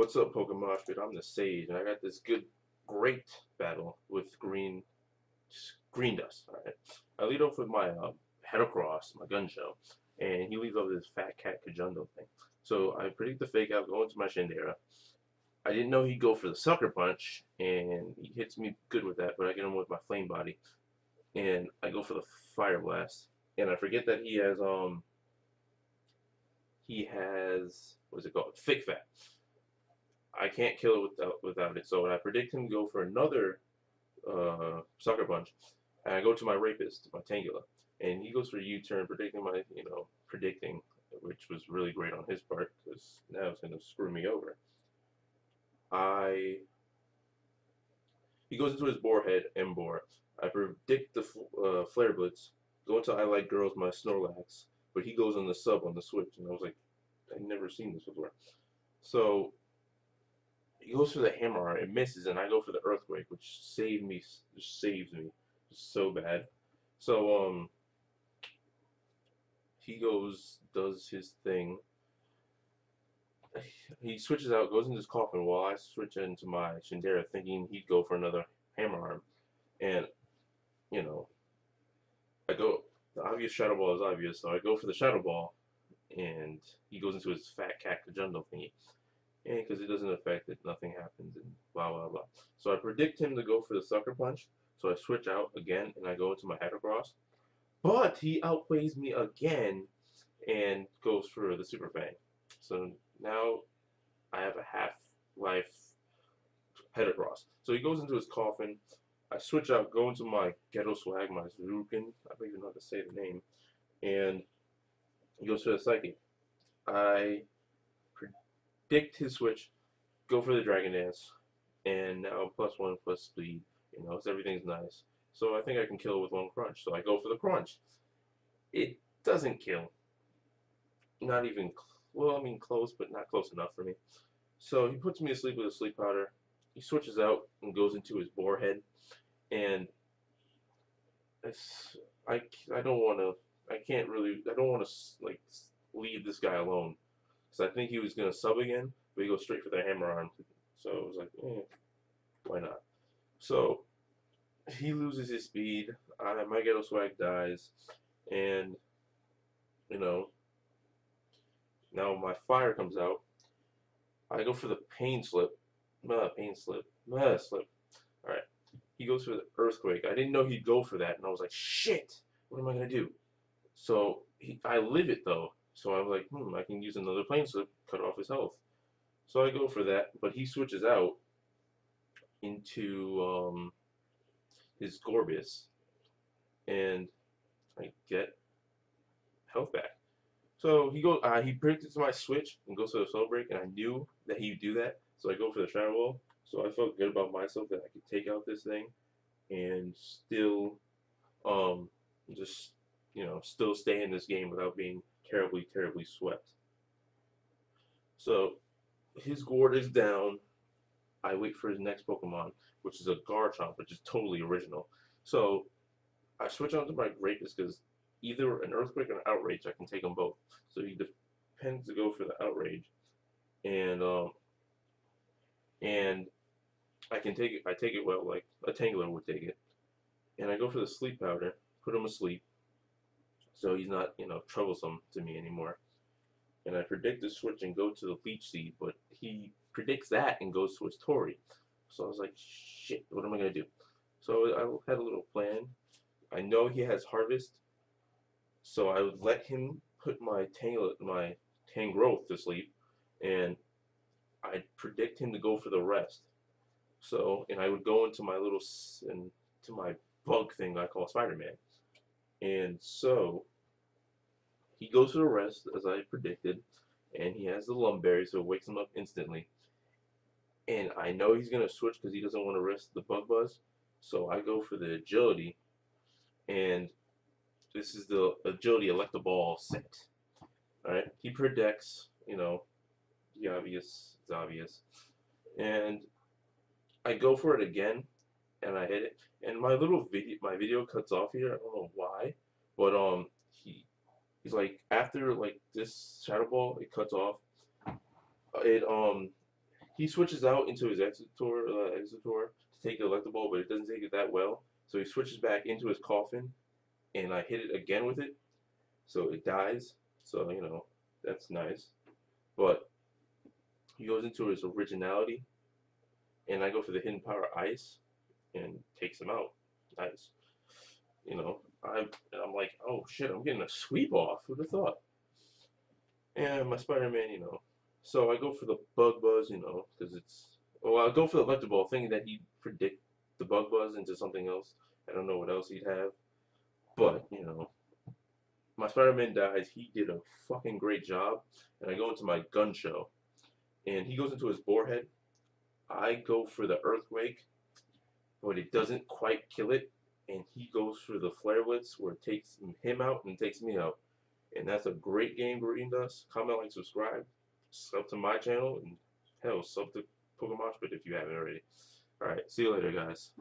What's up, PokeMoshPit? I'm the Sage, and I got this great battle with GreenDust. All right, I lead off with my head across, my gun show, and he leads off with this fat cat Kajundo thing. So I predict the fake out, go into my Shindera. I didn't know he'd go for the sucker punch, and he hits me good with that, but I get him with my flame body, and I go for the fire blast, and I forget that he has what's it called? Thick fat. I can't kill it without it. So I predict him to go for another sucker punch, and I go to my rapist, my Tangela, and he goes for a U-turn, predicting, which was really great on his part because now it's gonna screw me over. He goes into his boar head, M-Boar. I predict the flare blitz, go into I like girls, my Snorlax, but he goes on the sub on the switch, and I was like, I've never seen this before. So he goes for the hammer, it misses, and I go for the earthquake, which saves me just so bad. So he does his thing. He switches out, goes into his coffin while I switch into my Shindera, thinking he'd go for another hammer arm. And you know, I go. The obvious shadow ball is obvious, so I go for the shadow ball, and he goes into his fat cat Kajundo thingy. And because it doesn't affect it, nothing happens, and blah blah blah. So I predict him to go for the sucker punch. So I switch out again, and I go into my head across. But he outplays me again, and goes for the super fang. So now I have a half-life head across. So he goes into his coffin. I switch out, go into my ghetto swag, my Zurukin. I don't even know how to say the name. And he goes for the psychic. I predict his switch, go for the Dragon Dance, and now +1 plus speed. So everything's nice. So I think I can kill it with one crunch. So I go for the crunch. It doesn't kill. Not even, well, I mean close, but not close enough for me. So he puts me to sleep with a sleep powder. He switches out and goes into his boar head, and I don't want to. I don't want to like leave this guy alone because I think he was gonna sub again, but he goes straight for the hammer arm. So it was like, why not? So he loses his speed. My ghetto swag dies, and now my fire comes out. I go for the pain slip. Slip. Alright. He goes for the earthquake. I didn't know he'd go for that, and I was like, shit! What am I gonna do? So I live it though. So I was like, I can use another plane slip, cut off his health. So I go for that, but he switches out into his Gorbis, and I get health back. So he predicted my switch and goes for the soul break, and I knew that he'd do that. So I go for the shadow ball. So I felt good about myself that I could take out this thing and still, just still stay in this game without being terribly, terribly swept. So his gourd is down. I wait for his next Pokemon, which is a Garchomp, which is totally original. So I switch on to my Rapist because either an Earthquake or an Outrage, I can take them both. So he depends to go for the Outrage, and I can take it. I take it well, like a Tangler would take it, and I go for the Sleep Powder, put him asleep, so he's not troublesome to me anymore. And I predict the switch and go to the Leech Seed, but he predicts that and goes to his Tori. So I was like, shit, what am I gonna do? So I had a little plan. I know he has Harvest, so I would let him put my Tangrowth to sleep, and I'd predict him to go for the rest. So, and I would go into my bug thing I call Spider-Man. And so he goes for the rest as I predicted, and he has the Lumberry, so it wakes him up instantly. And I know he's gonna switch because he doesn't want to risk the Bug Buzz. So I go for the Agility, and this is the Agility Electaball set. Alright, he predicts, the obvious is obvious. And I go for it again, and I hit it. And my video cuts off here. I don't know why, but he's like, after like this Shadow Ball, it cuts off. It he switches out into his Executor to take the Electaball, but it doesn't take it that well. So he switches back into his Coffin, and I hit it again with it, so it dies. So that's nice. But he goes into his originality, and I go for the Hidden Power Ice, and takes him out. Nice. I'm like, oh shit, I'm getting a sweep off. Who'd have thought? And my Spider-Man, So I go for the Bug Buzz, because it's. Well, I go for the Electric Ball, thinking that he'd predict the Bug Buzz into something else. I don't know what else he'd have. But, my Spider-Man dies. He did a fucking great job. And I go into my gun show. And he goes into his Boarhead. I go for the Earthquake, but it doesn't quite kill it. And he goes for the Flare Blitz, where it takes him out and takes me out. And that's a great game, GreenDust. Comment, like, subscribe. Sub to my channel. And hell, sub to PokeMoshPit if you haven't already. Alright, see you later, guys.